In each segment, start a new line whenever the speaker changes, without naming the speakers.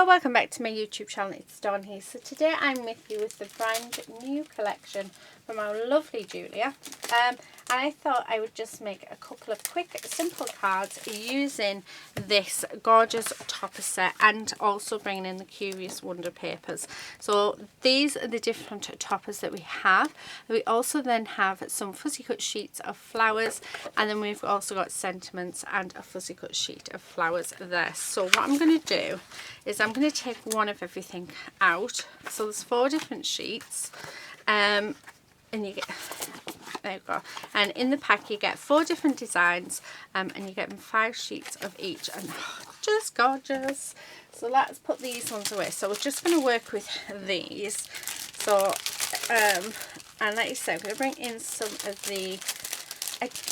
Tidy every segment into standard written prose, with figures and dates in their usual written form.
Hello, welcome back to my YouTube channel. It's Dawn here. So today I'm with you with the brand new collection from our lovely Julia. And I thought I would just make a couple of quick simple cards using this gorgeous topper set and also bringing in the Curious Wonder papers. So these are the different toppers that we have. We also then have some fussy cut sheets of flowers, and then we've also got sentiments and a fussy cut sheet of flowers there. So what I'm going to do is I'm going to take one of everything out. So there's 4 different sheets, and you get, there you go, and in the pack you get 4 different designs, and you get 5 sheets of each, and just gorgeous. So let's put these ones away. So we're just going to work with these. So and like I said, I'm going to bring in some of the,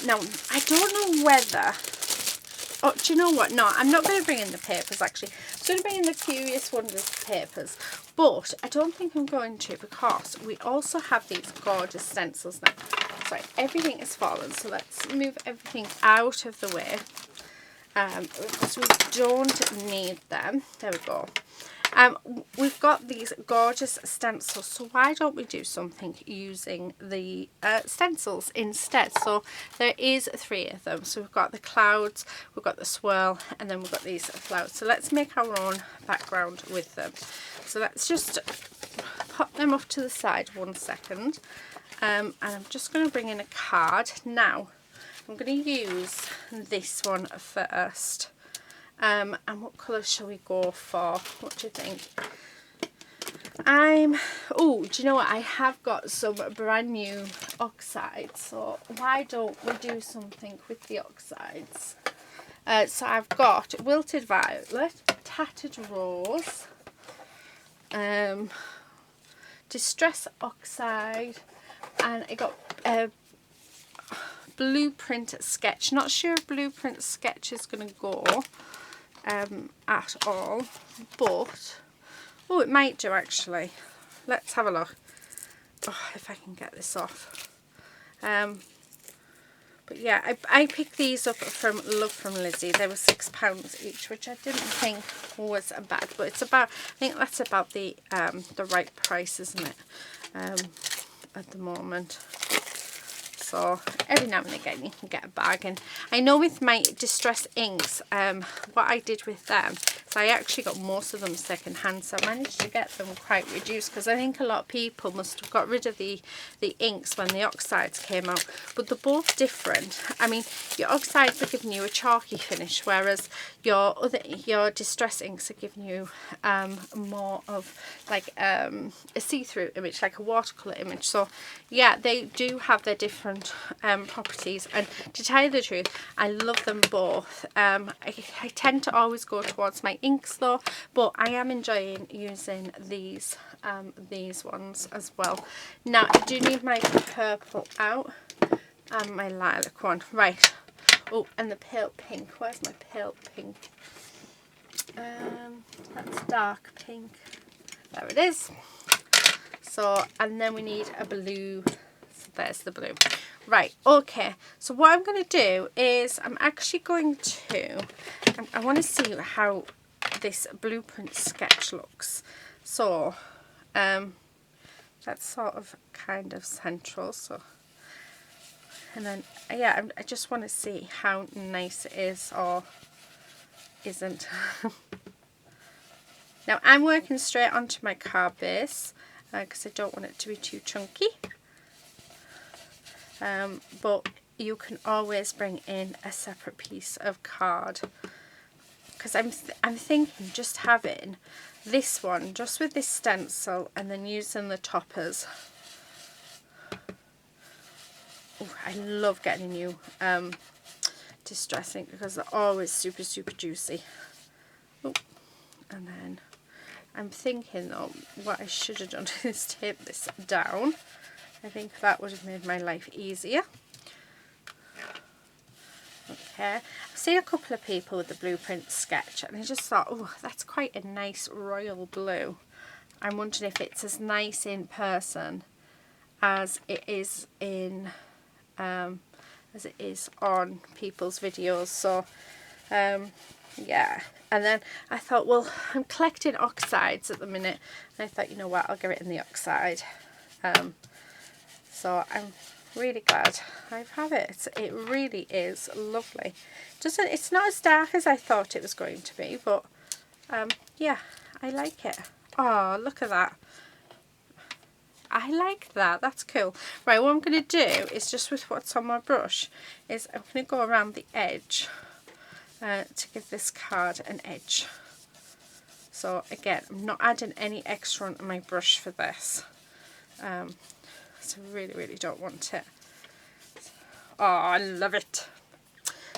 now I don't know whether, oh, do you know what? No, I'm not going to bring in the papers actually. I'm going to bring in the Curious Wonders papers, but I don't think I'm going to, because we also have these gorgeous stencils now. Sorry, everything is fallen, so let's move everything out of the way, because we don't need them. There we go. We've got these gorgeous stencils, so why don't we do something using the stencils instead? So there is 3 of them. So we've got the clouds, we've got the swirl, and then we've got these flowers. So let's make our own background with them. So let's just pop them off to the side 1 second, and I'm just going to bring in a card. Now I'm going to use this one first. And what colour shall we go for? What do you think? Oh, do you know what? I have got some brand new oxides, so why don't we do something with the oxides? So I've got Wilted Violet, Tattered Rose, Distress Oxide, and I got Blueprint Sketch. Not sure if Blueprint Sketch is going to go at all, but oh, it might do actually. Let's have a look. Oh, if I can get this off. But yeah, I picked these up from Love from Lizzie. They were £6 each, which I didn't think was bad, but it's about, I think that's about the right price, isn't it, at the moment. So every now and again you can get a bargain. I know with my Distress inks, what I did with them, so I actually got most of them second hand, so I managed to get them quite reduced, because I think a lot of people must have got rid of the inks when the oxides came out. But they're both different. I mean, your oxides are giving you a chalky finish, whereas your Distress inks are giving you more of like a see-through image, like a watercolour image. So yeah, they do have their different properties, and to tell you the truth, I love them both. I tend to always go towards my inks though, but I am enjoying using these ones as well. Now I do need my purple out and my lilac one, right? Oh, and the pale pink. Where's my pale pink? That's dark pink. There it is. So, and then we need a blue. So there's the blue. Right, okay, so what I'm going to do is I'm actually going to, I want to see how this Blueprint Sketch looks. So that's sort of kind of central, so, and then yeah, I just want to see how nice it is or isn't. Now I'm working straight onto my card base because I don't want it to be too chunky. But you can always bring in a separate piece of card, because I'm thinking just having this one just with this stencil and then using the toppers. Oh, I love getting a new Distress ink, because they're always super juicy. Oh, and then I'm thinking though, what I should have done is tape this down. I think that would have made my life easier. Okay, I've seen a couple of people with the Blueprint Sketch, and I just thought, oh, that's quite a nice royal blue. I'm wondering if it's as nice in person as it is in on people's videos. So Yeah, and then I thought, well, I'm collecting oxides at the minute, and I thought, you know what, I'll get it in the oxide. So I'm really glad I have it. It really is lovely. It's not as dark as I thought it was going to be, but yeah, I like it. Oh, look at that. I like that. That's cool. Right, what I'm going to do is, just with what's on my brush, is I'm going to go around the edge to give this card an edge. So again, I'm not adding any extra onto my brush for this. So I really, really don't want it. Oh, I love it.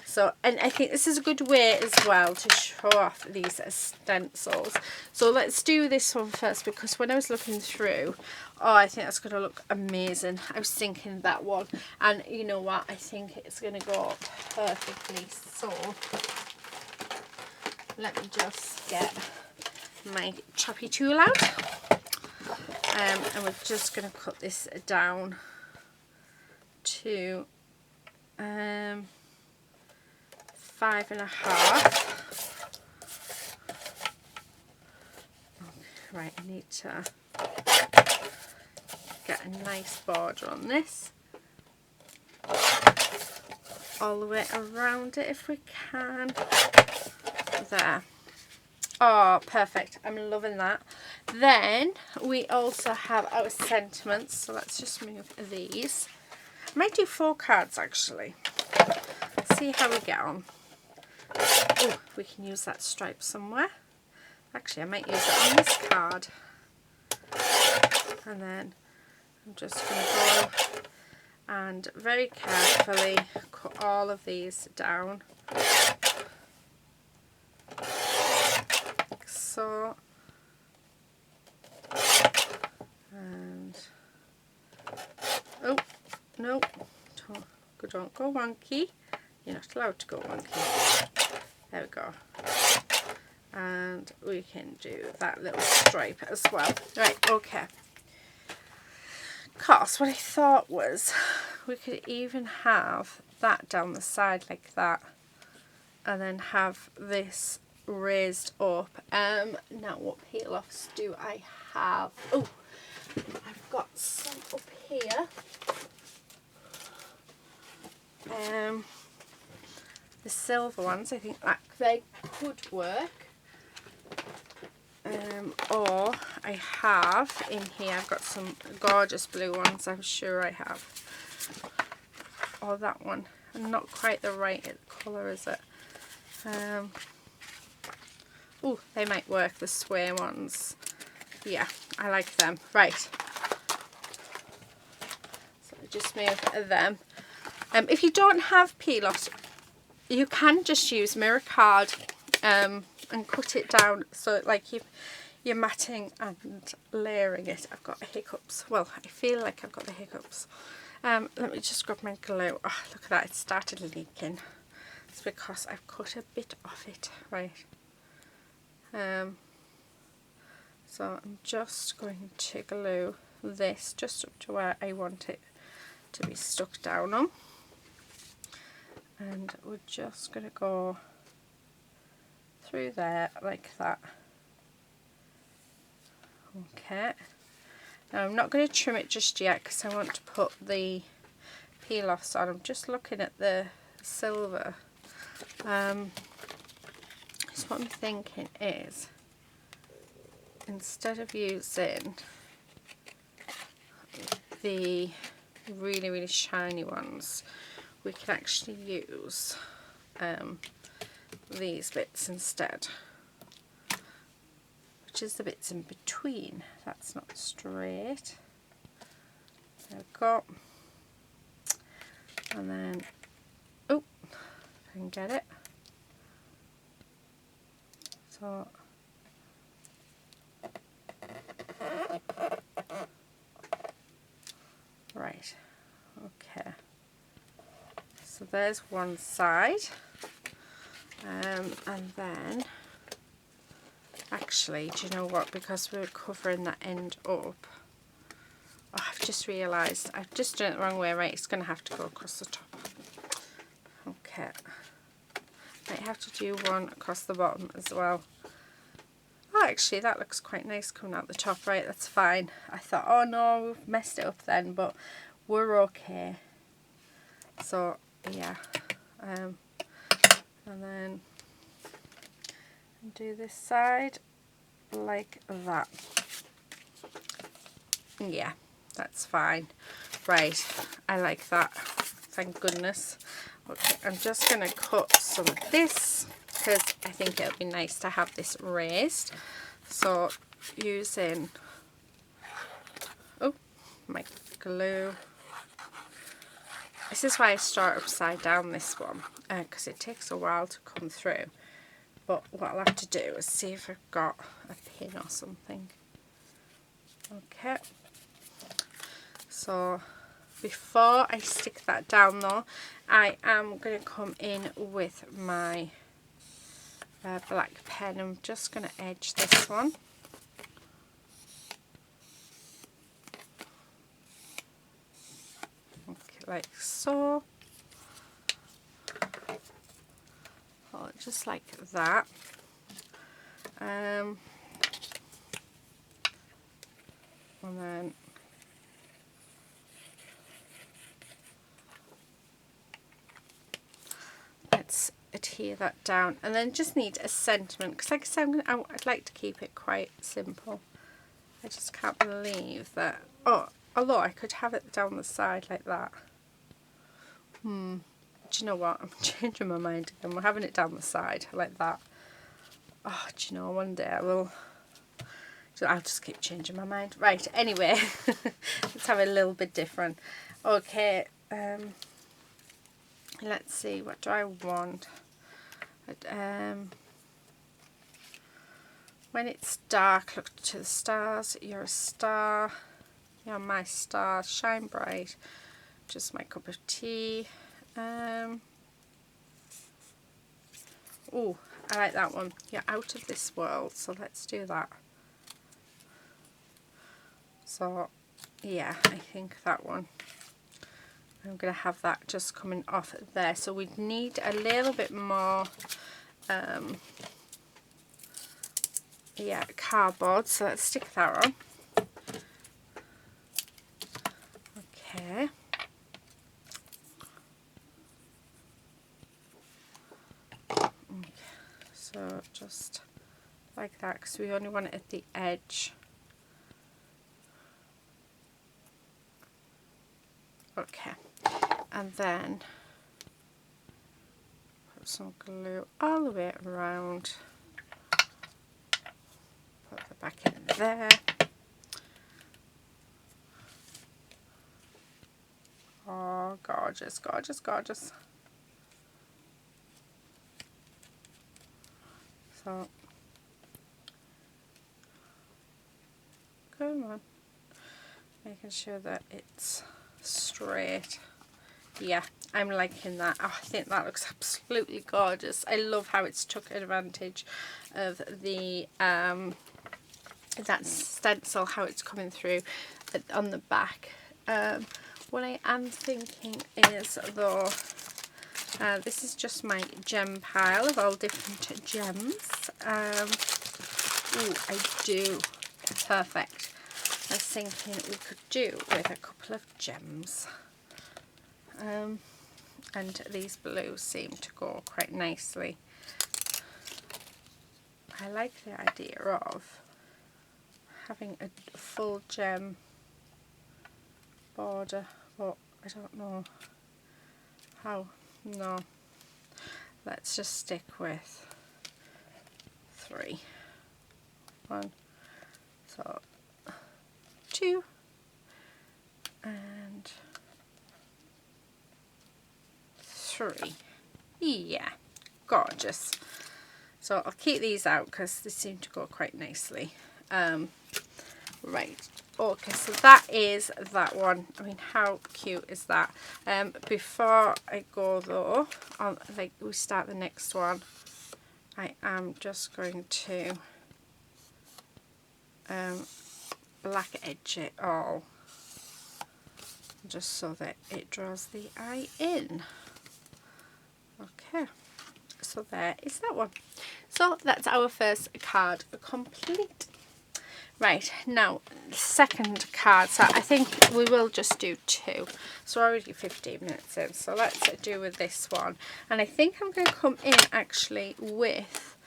So, and I think this is a good way as well to show off these as stencils. So let's do this one first, because when I was looking through, oh, I think that's going to look amazing. I was thinking that one, and you know what, I think it's going to go perfectly. So let me just get my choppy tool out, and we're just going to cut this down to 5.5. Right, I need to get a nice border on this, all the way around it if we can. There. Oh, perfect. I'm loving that. Then we also have our sentiments, so let's just move these. I might do 4 cards actually. See how we get on. Oh, we can use that stripe somewhere. Actually, I might use it on this card. And then I'm just going to go and very carefully cut all of these down. Like so. And oh, no, don't go wonky. You're not allowed to go wonky. There we go. And we can do that little stripe as well. Right, okay. Because what I thought was we could even have that down the side like that, and then have this raised up. Now what peel offs do I have? Oh, I've got some up here. The silver ones, I think that they could work. Or I have in here, I've got some gorgeous blue ones, I'm sure I have. Or that one, and not quite the right colour, is it? Oh, they might work, the sway ones. Yeah, I like them. Right. So I just move them. If you don't have peel-offs, you can just use mirror card and cut it down, so like you're matting and layering it. I've got hiccups. Well, I feel like I've got the hiccups. Let me just grab my glue. Oh, look at that, it started leaking. It's because I've cut a bit off it. Right. So I'm just going to glue this just up to where I want it to be stuck down on. And we're just going to go through there like that. Okay. Now I'm not going to trim it just yet because I want to put the peel offs on. I'm just looking at the silver. So what I'm thinking is, instead of using the really, really shiny ones, we can actually use these bits instead, which is the bits in between. That's not straight. There we go. And then, oh, if I can get it. So, right, okay. So there's one side. And then, actually, do you know what, because we're covering that end up, oh, I've just realised I've just done it the wrong way. Right, it's going to have to go across the top. Okay, Might have to do one across the bottom as well. Oh, actually that looks quite nice coming out the top. Right, that's fine. I thought, oh no, we've messed it up then, but we're okay. So yeah, and then do this side like that. Yeah, that's fine. Right, I like that, thank goodness. Okay, I'm just going to cut some of this because I think it'll be nice to have this raised. So using, oh, my glue. This is why I start upside down, this one, because it takes a while to come through. But what I'll have to do is see if I've got a pin or something. Okay. So before I stick that down though, I am going to come in with my black pen. I'm just going to edge this one. Okay, like so. Oh, just like that. And then let's adhere that down, and then just need a sentiment because, like I said, I'd like to keep it quite simple. I just can't believe that. Oh, although I could have it down the side like that. Do you know what? I'm changing my mind again. We're having it down the side like that. Oh, do you know, one day I will. I'll just keep changing my mind. Right, anyway, let's have it a little bit different. Okay, let's see, what do I want? When it's dark, look to the stars. You're a star. You're my star. Shine bright. Just my cup of tea. Oh, I like that one. You're out of this world, so let's do that. So yeah, I think that one, I'm going to have that just coming off there. So we need a little bit more yeah, cardboard, so let's stick that on. Okay. So just like that, because we only want it at the edge. Okay, and then put some glue all the way around. Put the back in there. Oh, gorgeous, gorgeous, gorgeous. So, come on. Making sure that it's straight. Yeah, I'm liking that. Oh, I think that looks absolutely gorgeous. I love how it's took advantage of the that stencil, how it's coming through on the back. What I am thinking is, though, this is just my gem pile of all different gems. Ooh, I do. Perfect. I was thinking we could do with a couple of gems. And these blues seem to go quite nicely. I like the idea of having a full gem border, but I don't know how. No, let's just stick with 3. 1, so 2, and 3. Yeah, gorgeous. So I'll keep these out because they seem to go quite nicely. Right, okay, so that is that one. I mean, how cute is that? Before I go though, like we start the next one, I am just going to black edge it all, just so that it draws the eye in. Okay, So there is that one. So that's our first card complete. Right, now second card. So I think we will just do 2. So we're already 15 minutes in. So let's do with this one. And I think I'm going to come in actually with,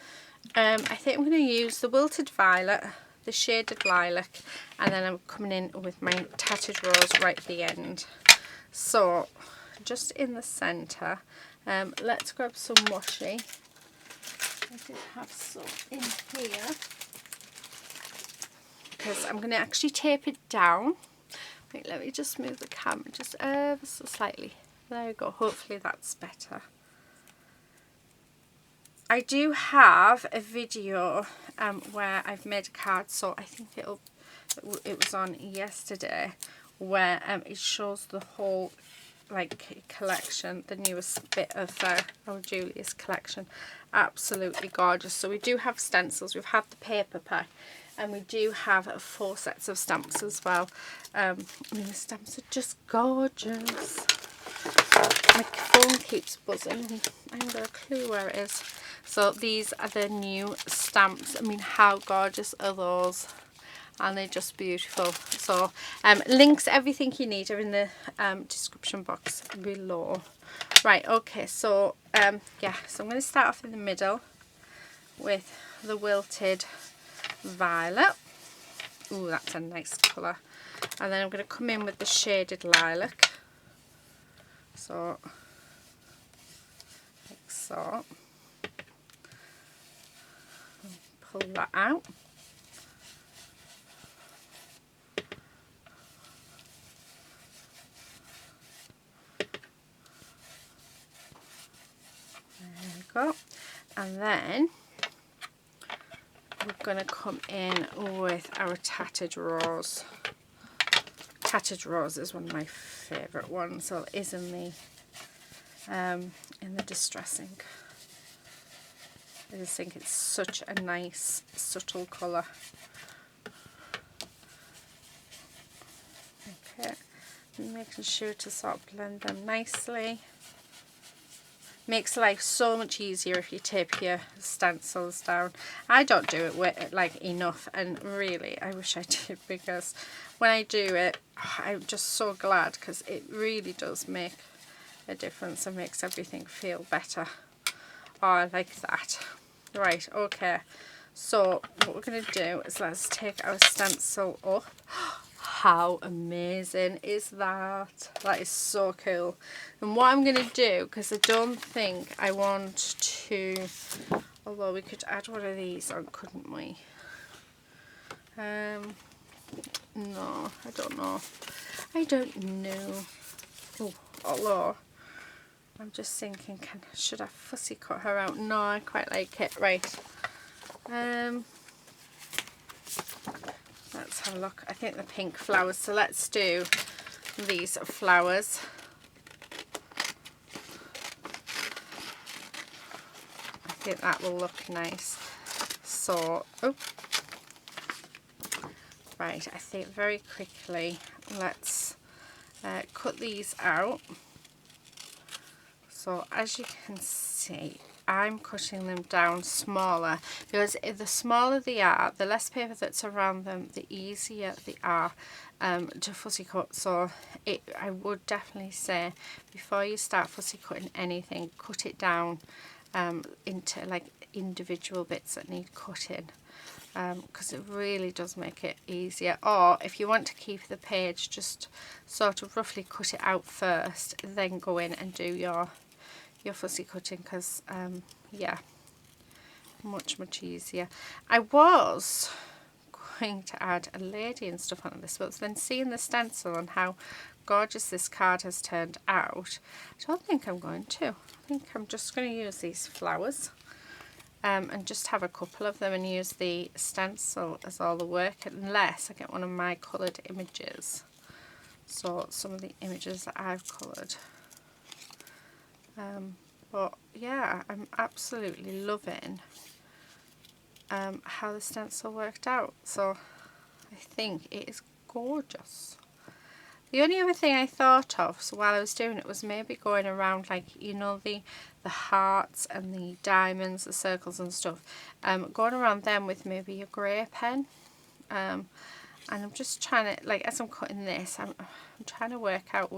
I think I'm going to use the Wilted Violet, the Shaded Lilac, and then I'm coming in with my Tattered Rose right at the end. So just in the centre, let's grab some washi. I did have some in here, because I'm going to actually tape it down. Wait, let me just move the camera just ever so slightly. There we go. Hopefully that's better. I do have a video where I've made a card, so I think it was on yesterday, where it shows the whole like collection, the newest bit of our Julia's collection. Absolutely gorgeous. So we do have stencils, we've had the paper pack, and we do have 4 sets of stamps as well. I mean, the stamps are just gorgeous. My phone keeps buzzing. I haven't got a clue where it is. So these are the new stamps. I mean, how gorgeous are those? And they're just beautiful. So links, everything you need are in the description box below. Right, okay, so yeah, so I'm going to start off in the middle with the Wilted Violet. Ooh, that's a nice colour. And then I'm going to come in with the Shaded Lilac. So, like so. Pull that out. There we go. And then we're going to come in with our Tattered Rose. Tattered Rose is one of my favourite ones, so it is in the Distress ink. I just think it's such a nice subtle colour. Okay, making sure to sort of blend them nicely. Makes life so much easier if you tape your stencils down. I don't do it like enough, and really I wish I did, because when I do it, I'm just so glad, because it really does make a difference and makes everything feel better. Oh, I like that. Right, okay, so what we're going to do is let's take our stencil up. How amazing is that? That is so cool. And what I'm going to do, because I don't think I want to, although we could add one of these on, couldn't we? No, I don't know. I don't know. Oh, although I'm just thinking, should I fussy cut her out? No, I quite like it. Right. Let's have a look. I think the pink flowers. So let's do these flowers. I think that will look nice. So, oh, right. I think very quickly let's cut these out. So as you can see, I'm cutting them down smaller, because the smaller they are, the less paper that's around them, the easier they are to fussy cut. So I would definitely say, before you start fussy cutting anything, cut it down into like individual bits that need cutting, because it really does make it easier. Or if you want to keep the page, just sort of roughly cut it out first, then go in and do your fussy cutting, because yeah, much easier. I was going to add a lady and stuff on this, but then seeing the stencil and how gorgeous this card has turned out, I don't think I'm going to. I think I'm just going to use these flowers and just have a couple of them and use the stencil as all the work, unless I get one of my coloured images. So some of the images that I've coloured. But yeah, I'm absolutely loving how the stencil worked out. So I think it is gorgeous. The only other thing I thought of, so while I was doing it, was maybe going around, like, you know, the hearts and the diamonds, the circles and stuff, going around them with maybe a grey pen. And I'm just trying to, like, as I'm cutting this, I'm trying to work out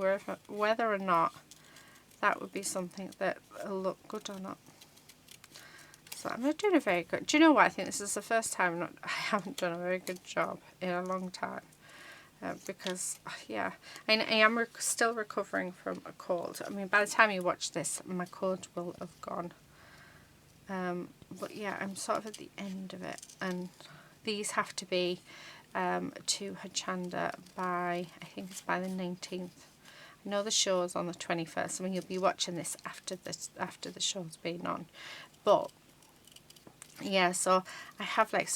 whether or not that would be something that will look good or not. So I'm not doing a very good. Do you know what? I think this is the first time I haven't done a very good job in a long time. Because, yeah, I am still recovering from a cold. I mean, by the time you watch this, my cold will have gone. But yeah, I'm sort of at the end of it. And these have to be to Hochanda by, I think it's by the 19th. I know the show's on the 21st. I mean, you'll be watching this after the show's been on. But yeah, so I have like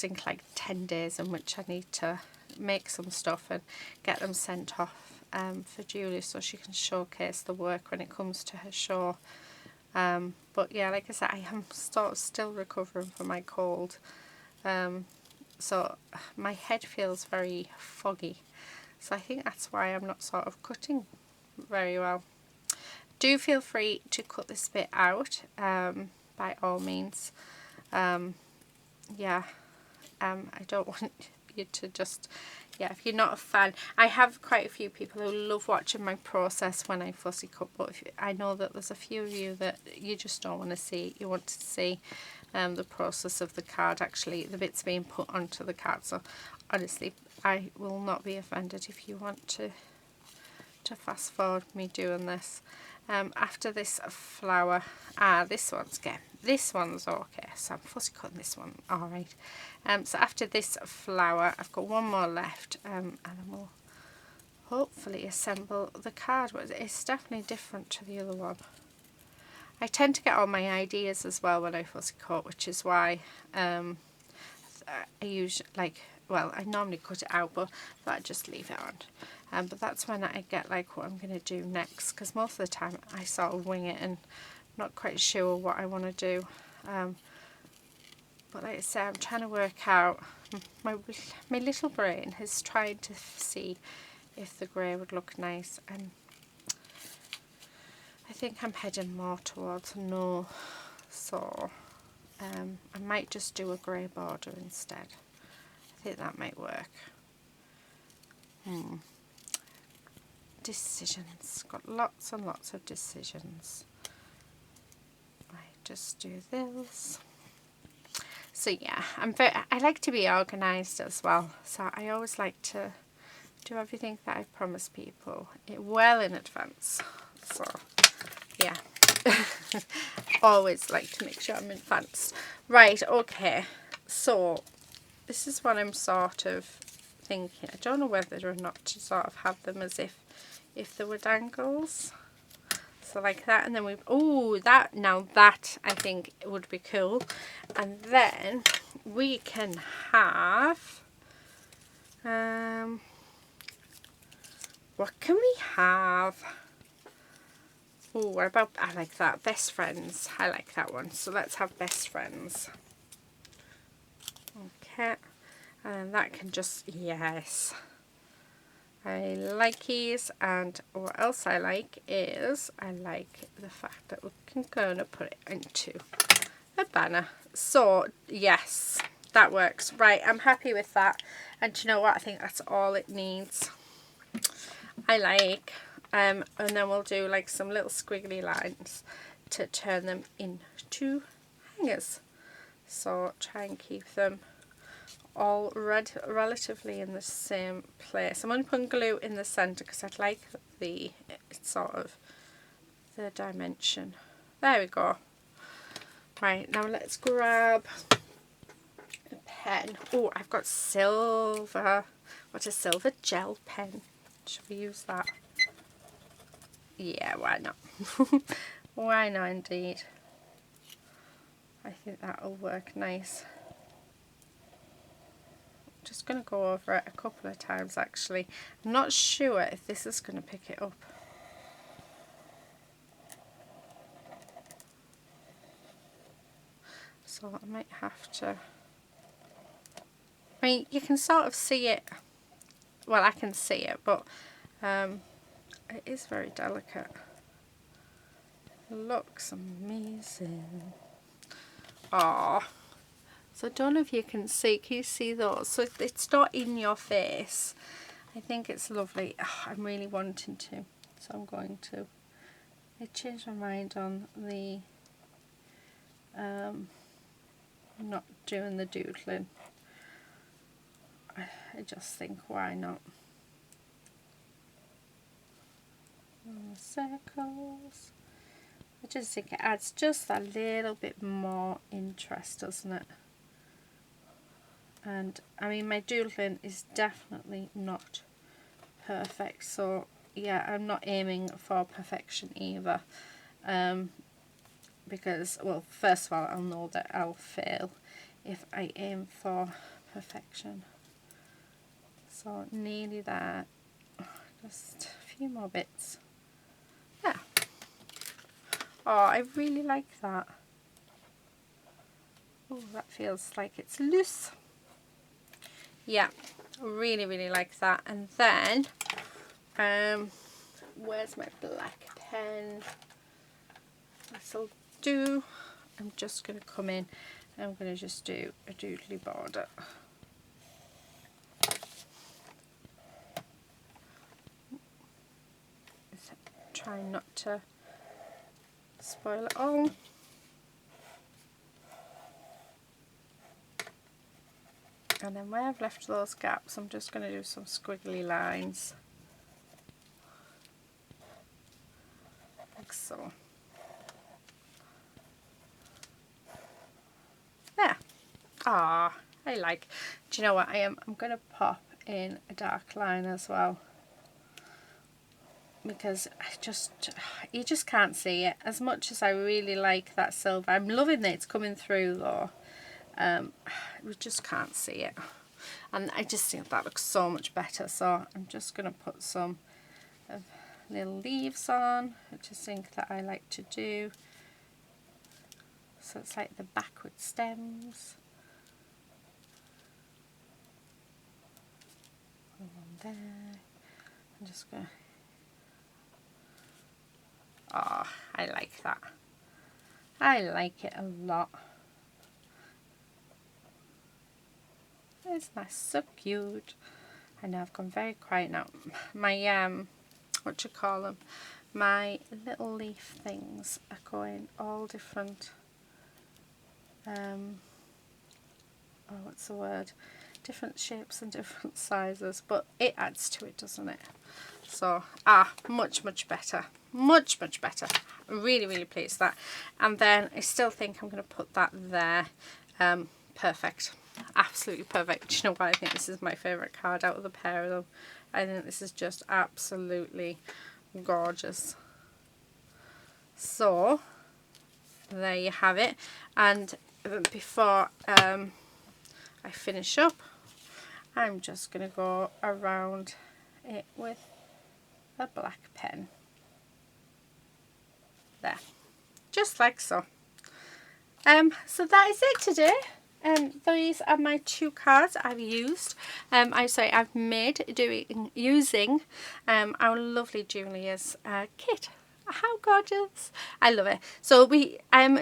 10 days in which I need to make some stuff and get them sent off for Julie so she can showcase the work when it comes to her show. But yeah, like I said, I am sort of still recovering from my cold. So my head feels very foggy. So I think that's why I'm not sort of cutting very well. Do feel free to cut this bit out, by all means. Yeah, I don't want you to just, yeah, if you're not a fan. I have quite a few people who love watching my process when I fussy cut, but I know that there's a few of you that you just don't want to see. You want to see the process of the card, actually, the bits being put onto the card. So honestly, I will not be offended if you want to fast forward me doing this. After this flower, this one's okay, so I'm fussy cutting this one, alright. So after this flower, I've got one more left, and I will hopefully assemble the card, but it's definitely different to the other one. I tend to get all my ideas as well when I fussy cut, which is why I usually, I normally cut it out, but I'd just leave it on. But that's when I get like what I'm going to do next, because most of the time I sort of wing it and not quite sure what I want to do. But like I say, I'm trying to work out, my little brain is trying to see if the grey would look nice, and I think I'm heading more towards no, so I might just do a grey border instead. I think that might work. Decisions, got lots and lots of decisions. I just do this. So yeah, I like to be organised as well, so I always like to do everything that I promise people well in advance. So yeah, always like to make sure I'm in advance. Right, okay, so this is what I'm sort of thinking. I don't know whether or not to sort of have them as if there were dangles. So like that, and then now that I think it would be cool. And then we can have, what can we have? Oh, what about, I like that, best friends. I like that one. So let's have best friends. Okay, and that can just, yes. I like these, and what else I like is I like the fact that we're going to put it into a banner. So yes, that works. Right, I'm happy with that, and do you know what, I think that's all it needs. I like and then we'll do like some little squiggly lines to turn them into hangers. So try and keep them all relatively in the same place. I'm only putting glue in the centre because I'd like the dimension. There we go. Right, now let's grab a pen. Oh, I've got silver. What a silver gel pen. Should we use that? Yeah, why not? Why not indeed? I think that'll work nice. Just going to go over it a couple of times actually. I'm not sure if this is going to pick it up. So I might have to, I mean, you can sort of see it, well, I can see it, but it is very delicate. It looks amazing. Ah, so I don't know if you can see. Can you see those? So it's not in your face. I think it's lovely. Oh, I'm really wanting to, so I'm going to. I changed my mind on the not doing the doodling. I just think, why not? Circles. I just think it adds just a little bit more interest, doesn't it? And I mean, my doodling is definitely not perfect, so yeah, I'm not aiming for perfection either, because, well, first of all, I'll know that I'll fail if I aim for perfection. So nearly there, just a few more bits. Yeah. Oh, I really like that. Oh, that feels like it's loose. Yeah, really, really like that. And then, where's my black pen? This'll do. I'm just going to come in and I'm going to just do a doodly border. Try not to spoil it all. And then where I've left those gaps, I'm just going to do some squiggly lines, like so. There. Ah, I like. Do you know what I am? I'm going to pop in a dark line as well, because you just can't see it. As much as I really like that silver, I'm loving that it's coming through though. We just can't see it, and I just think that looks so much better. So I'm just going to put some little leaves on, which I think that I like to do. So it's like the backward stems. One there. I'm just going to. Oh, I like that. I like it a lot. It's nice, so cute. I know I've gone very quiet now. My what you call them? My little leaf things are going all different. Oh, what's the word? Different shapes and different sizes, but it adds to it, doesn't it? So much better, much better. Really, really pleased with that. And then I still think I'm going to put that there. Perfect, absolutely perfect. Do you know what? I think this is my favourite card out of the pair of them. I think this is just absolutely gorgeous. So there you have it. And before I finish up, I'm just going to go around it with a black pen. There, just like so. So that is it today. These are my 2 cards I've used. I've made using our lovely Julia's kit. How gorgeous! I love it. So we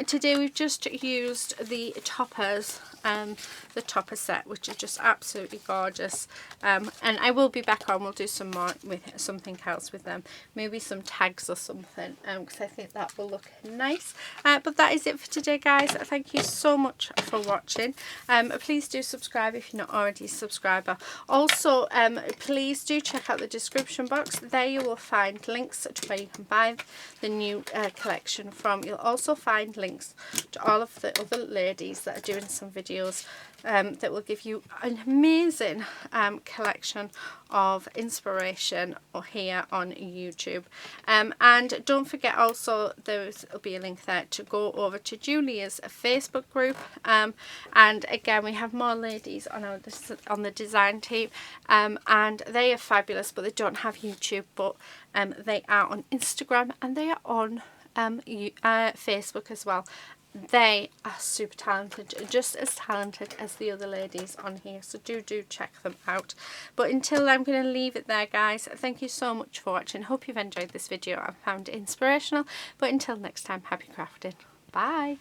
today we've just used the toppers, the topper set, which is just absolutely gorgeous. And I will be back on. We'll do some more with something else with them, maybe some tags or something, because I think that will look nice. But that is it for today, guys. Thank you so much for watching. Please do subscribe if you're not already a subscriber. Also, please do check out the description box. There you will find links to where you can buy the new collection from. You'll also find links to all of the other ladies that are doing some videos that will give you an amazing collection of inspiration here on YouTube. And don't forget also there will be a link there to go over to Julia's Facebook group. And again, we have more ladies on the design team, and they are fabulous, but they don't have YouTube, but they are on Instagram and they are on Facebook as well. they are super talented, just as talented as the other ladies on here, so do check them out. But until I'm going to leave it there, guys. Thank you so much for watching. Hope you've enjoyed this video and found it inspirational. But until next time, happy crafting. Bye.